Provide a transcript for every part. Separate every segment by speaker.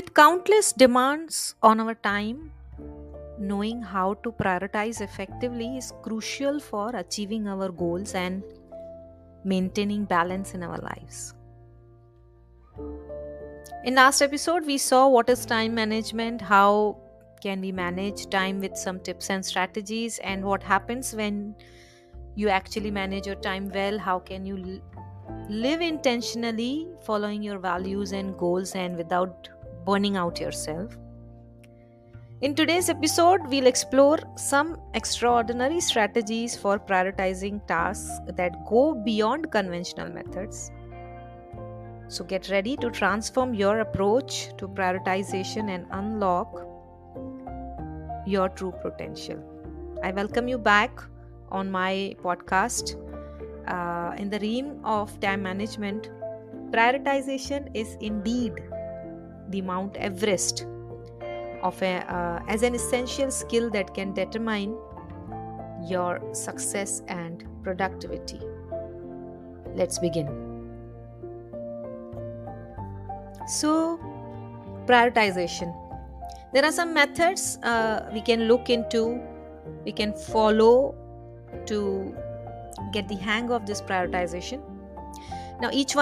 Speaker 1: With countless demands on our time, knowing how to prioritize effectively is crucial for achieving our goals and maintaining balance in our lives. In last episode, we saw what is time management, how can we manage time with some tips and strategies, and what happens when you actually manage your time well, how can you live intentionally following your values and goals and without burning out yourself. In today's episode, we'll explore some extraordinary strategies for prioritizing tasks that go beyond conventional methods. So get ready to transform your approach to prioritization and unlock your true potential. I welcome you back on my podcast. In the realm of time management, prioritization is indeed the Mount Everest as an essential skill that can determine your success and productivity. Let's begin. So, prioritization. There are some methods we can look into, we can follow to get the hang of this prioritization. Now, each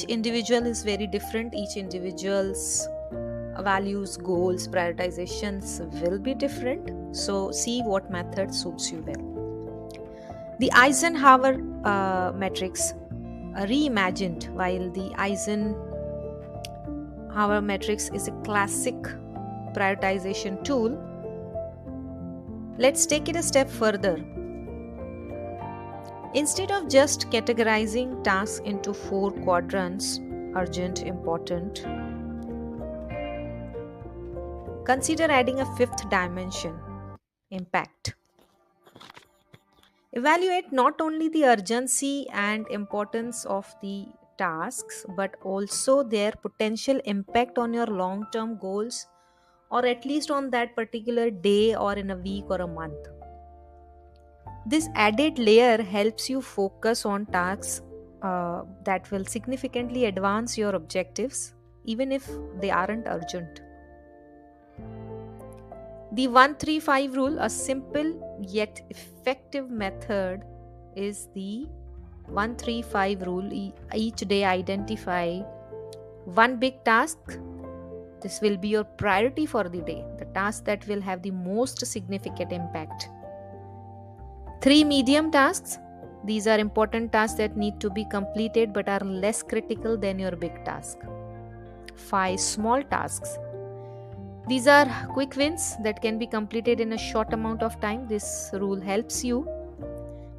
Speaker 1: individual is very different. Each individual's values, goals, prioritizations will be different. So, see what method suits you well. The Eisenhower matrix reimagined. While the Eisenhower matrix is a classic prioritization tool, let's take it a step further. Instead of just categorizing tasks into 4 quadrants, urgent, important, consider adding a 5th dimension, impact. Evaluate not only the urgency and importance of the tasks, but also their potential impact on your long term goals, or at least on that particular day, or in a week or a month. This added layer helps you focus on tasks that will significantly advance your objectives, even if they aren't urgent. The 135 rule, a simple yet effective method, is the 135 rule. Each day, identify one big task. This will be your priority for the day, the task that will have the most significant impact. 3 medium tasks. These are important tasks that need to be completed but are less critical than your big task. 5 small tasks. These are quick wins that can be completed in a short amount of time. This rule helps you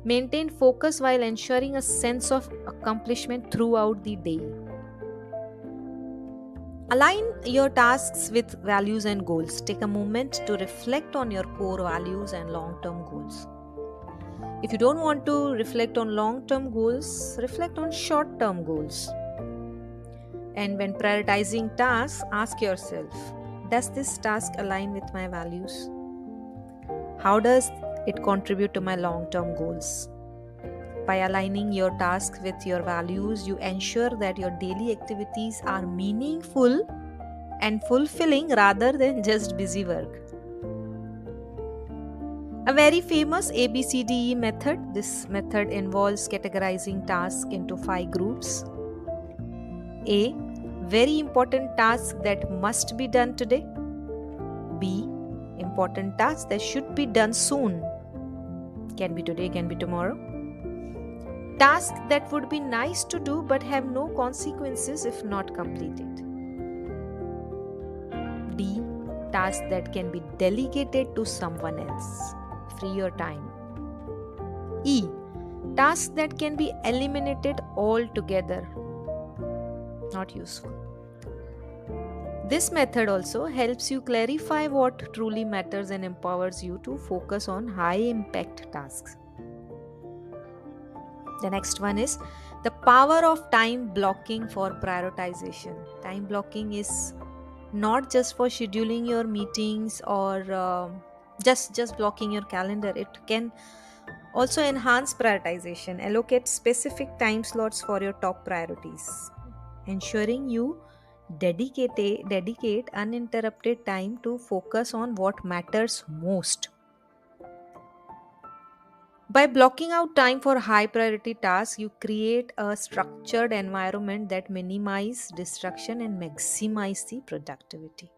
Speaker 1: maintain focus while ensuring a sense of accomplishment throughout the day. Align your tasks with values and goals. Take a moment to reflect on your core values and long-term goals. If you don't want to reflect on long-term goals, reflect on short-term goals. And when prioritizing tasks, ask yourself, does this task align with my values? How does it contribute to my long-term goals? By aligning your tasks with your values, you ensure that your daily activities are meaningful and fulfilling rather than just busy work. A very famous ABCDE method. This method involves categorizing tasks into 5 groups. A. Very important tasks that must be done today. B. Important tasks that should be done soon. Can be today, can be tomorrow. Tasks that would be nice to do but have no consequences if not completed. D. Tasks that can be delegated to someone else. Free your time. E. Tasks that can be eliminated altogether. Not useful. This method also helps you clarify what truly matters and empowers you to focus on high impact tasks. The next one is the power of time blocking for prioritization. Time blocking is not just for scheduling your meetings or just blocking your calendar. It can also enhance prioritization. Allocate specific time slots for your top priorities, ensuring you Dedicate uninterrupted time to focus on what matters most. By blocking out time for high priority tasks, you create a structured environment that minimizes distraction and maximize the productivity.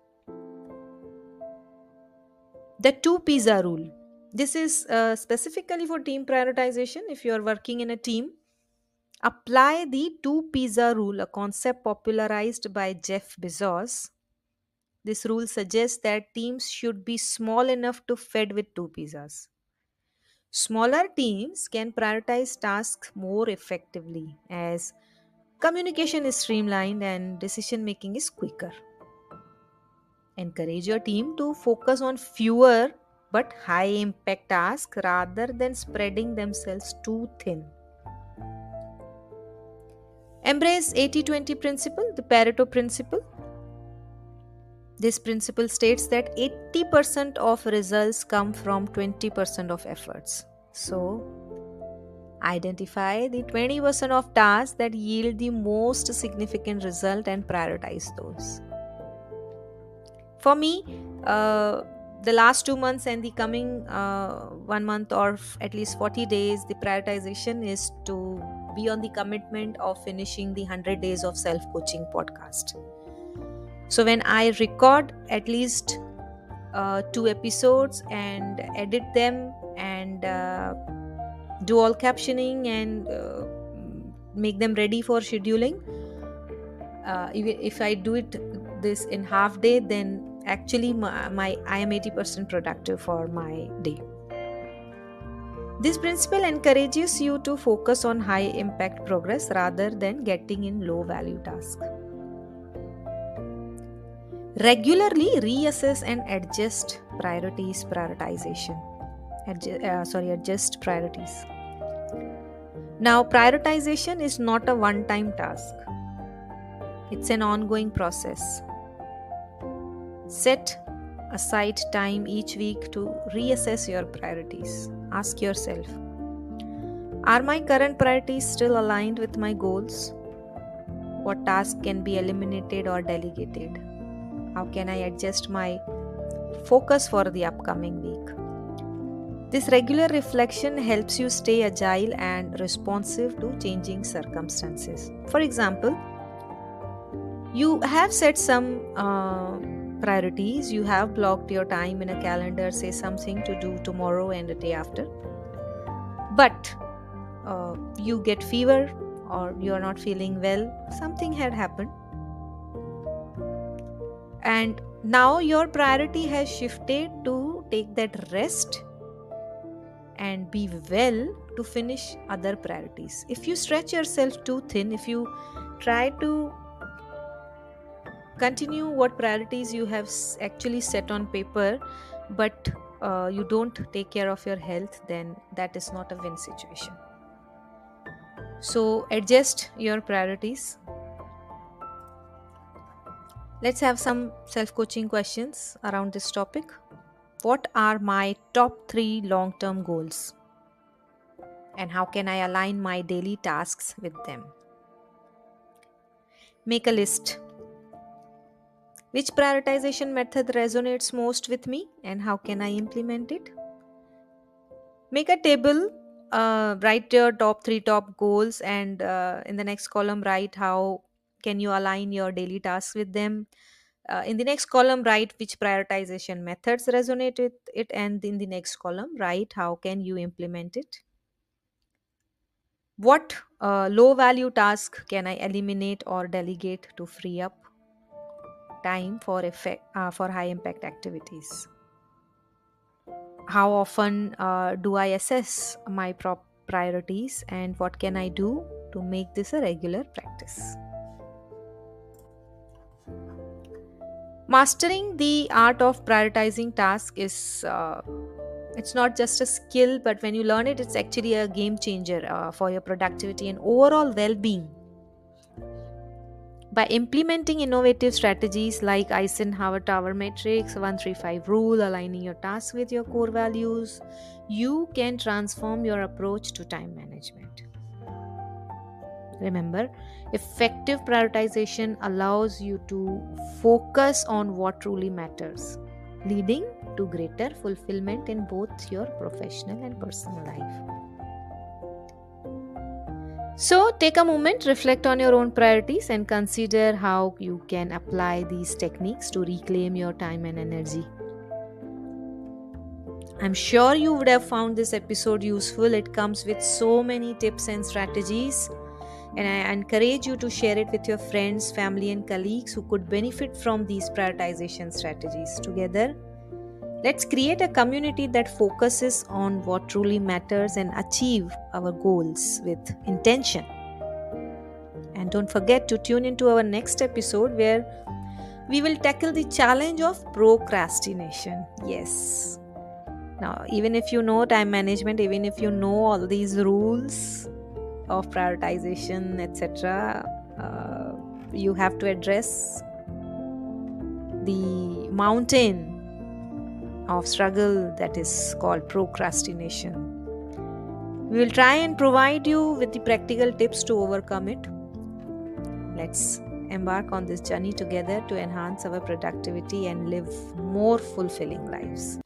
Speaker 1: The two pizza rule. This is specifically for team prioritization. If you are working in a team, apply the two pizza rule, a concept popularized by Jeff Bezos. This rule suggests that teams should be small enough to fed with two pizzas. Smaller teams can prioritize tasks more effectively as communication is streamlined and decision making is quicker. Encourage your team to focus on fewer but high impact tasks rather than spreading themselves too thin. Embrace 80-20 principle, the Pareto principle. This principle states that 80% of results come from 20% of efforts. So, identify the 20% of tasks that yield the most significant result and prioritize those. For me, the last 2 months and the coming 1 month or at least 40 days, the prioritization is to be on the commitment of finishing the 100 days of self coaching podcast. So, when I record at least 2 episodes and edit them and do all captioning and make them ready for scheduling, even if I do it this in half day, then actually my I am 80% productive for my day. This principle encourages you to focus on high impact progress rather than getting in low value tasks. Regularly reassess and adjust prioritization. Adjust priorities. Now, prioritization is not a one time task, it's an ongoing process. Set aside time each week to reassess your priorities. Ask yourself, are my current priorities still aligned with my goals? What tasks can be eliminated or delegated? How can I adjust my focus for the upcoming week? This regular reflection helps you stay agile and responsive to changing circumstances. For example, you have set some priorities, you have blocked your time in a calendar, say something to do tomorrow and the day after, but you get fever or you are not feeling well, something had happened, and now your priority has shifted to take that rest and be well to finish other priorities. If you stretch yourself too thin, if you try to continue what priorities you have actually set on paper, but you don't take care of your health, then that is not a win situation. So adjust your priorities. Let's have some self-coaching questions around this topic. What are my top 3 long-term goals? And how can I align my daily tasks with them? Make a list. Which prioritization method resonates most with me and how can I implement it? Make a table, write your top 3 top goals, and in the next column, write how can you align your daily tasks with them. In the next column, write which prioritization methods resonate with it, and in the next column, write how can you implement it. What low value task can I eliminate or delegate to free up time for high impact activities? How often do I assess my priorities and what can I do to make this a regular practice? Mastering the art of prioritizing tasks is it's not just a skill, but when you learn it, it's actually a game changer for your productivity and overall well-being. By implementing innovative strategies like Eisenhower Tower Matrix, 135 rule, aligning your tasks with your core values, you can transform your approach to time management. Remember, effective prioritization allows you to focus on what truly matters, leading to greater fulfillment in both your professional and personal life. So, take a moment, reflect on your own priorities, and consider how you can apply these techniques to reclaim your time and energy. I'm sure you would have found this episode useful. It comes with so many tips and strategies, and I encourage you to share it with your friends, family, and colleagues who could benefit from these prioritization strategies. Together, let's create a community that focuses on what truly matters and achieve our goals with intention. And don't forget to tune into our next episode where we will tackle the challenge of procrastination. Yes. Now, even if you know time management, even if you know all these rules of prioritization, etc., you have to address the mountain of struggle that is called procrastination. We will try and provide you with the practical tips to overcome it. Let's embark on this journey together to enhance our productivity and live more fulfilling lives.